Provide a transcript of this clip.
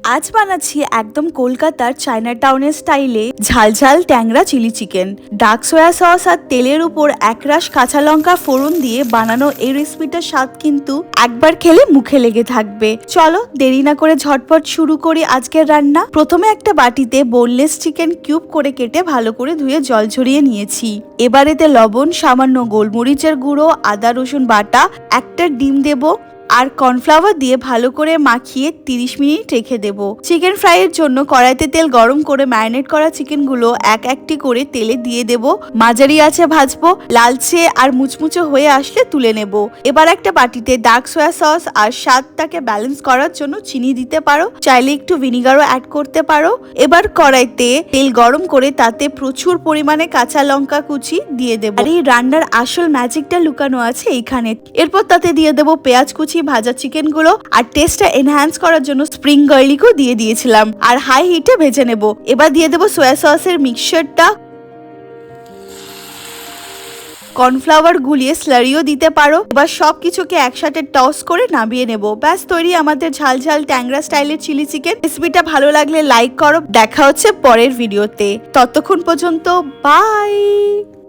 আজ বানাচ্ছি একদম কলকাতার চায়না টাউনের স্টাইলে ঝালঝাল Tangra chilli chicken. Dark soy sauce আর তেলের উপর একরাশ কাঁচা লঙ্কা ফোড়ন দিয়ে বানানো এই রেসিপিটার স্বাদ কিন্তু একবার খেলে মুখে লেগে থাকবে। চলো দেরি না করে ঝটপট শুরু করি আজকের রান্না। প্রথমে একটা বাটিতে বোনলেস চিকেন কিউব করে কেটে ভালো করে ধুয়ে জল ঝরিয়ে নিয়েছি। এবার এতে লবণ, সামান্য গোলমরিচের গুঁড়ো, আদা রসুন বাটা, একটা ডিম দেব আর কর্নফ্লাওয়ার দিয়ে ভালো করে মাখিয়ে 30 মিনিট রেখে দেব। চিকেন ফ্রাইয়ের জন্য কড়াইতে তেল গরম করে ম্যারিনেট করা চিকেনগুলো এক একটি করে তেলে দিয়ে দেব। মাঝারি আঁচে ভাজবো, লালচে আর মুচমুচে হয়ে আসলে তুলে নেব। এবার একটা বাটিতে ডার্ক সয়া সস আর স্বাদটাকে ব্যালেন্স করার জন্য চিনি দিতে পারো, চাইলে একটু ভিনিগারও অ্যাড করতে পারো। এবার কড়াইতে তেল গরম করে তাতে প্রচুর পরিমাণে কাঁচা লঙ্কা কুচি দিয়ে দেব। আর এই রান্নার আসল ম্যাজিকটা লুকানো আছে এইখানে। এরপর তাতে দিয়ে দেব পেঁয়াজ কুচি, ভাজা চিকেন গুলো আর টেস্টটা এনহ্যান্স করার জন্য স্প্রিং গার্লিকও দিয়ে দিয়েছিলাম আর হাই হিটে ভেজে নেব। এবার দিয়ে দেব সয়া সসের মিক্সচারটা, কর্নফ্লাওয়ার গুলিয়ে স্লারিও দিতে পারো। এবার সবকিছুকে একসাথে টস করে নামিয়ে নেব। ব্যাস তৈরি আমাদের ঝাল ঝাল ট্যাংরা স্টাইলের চিলি চিকেন। রেসিপিটা ভালো লাগলে লাইক করো। দেখা হচ্ছে পরের ভিডিওতে, ততক্ষণ পর্যন্ত বাই।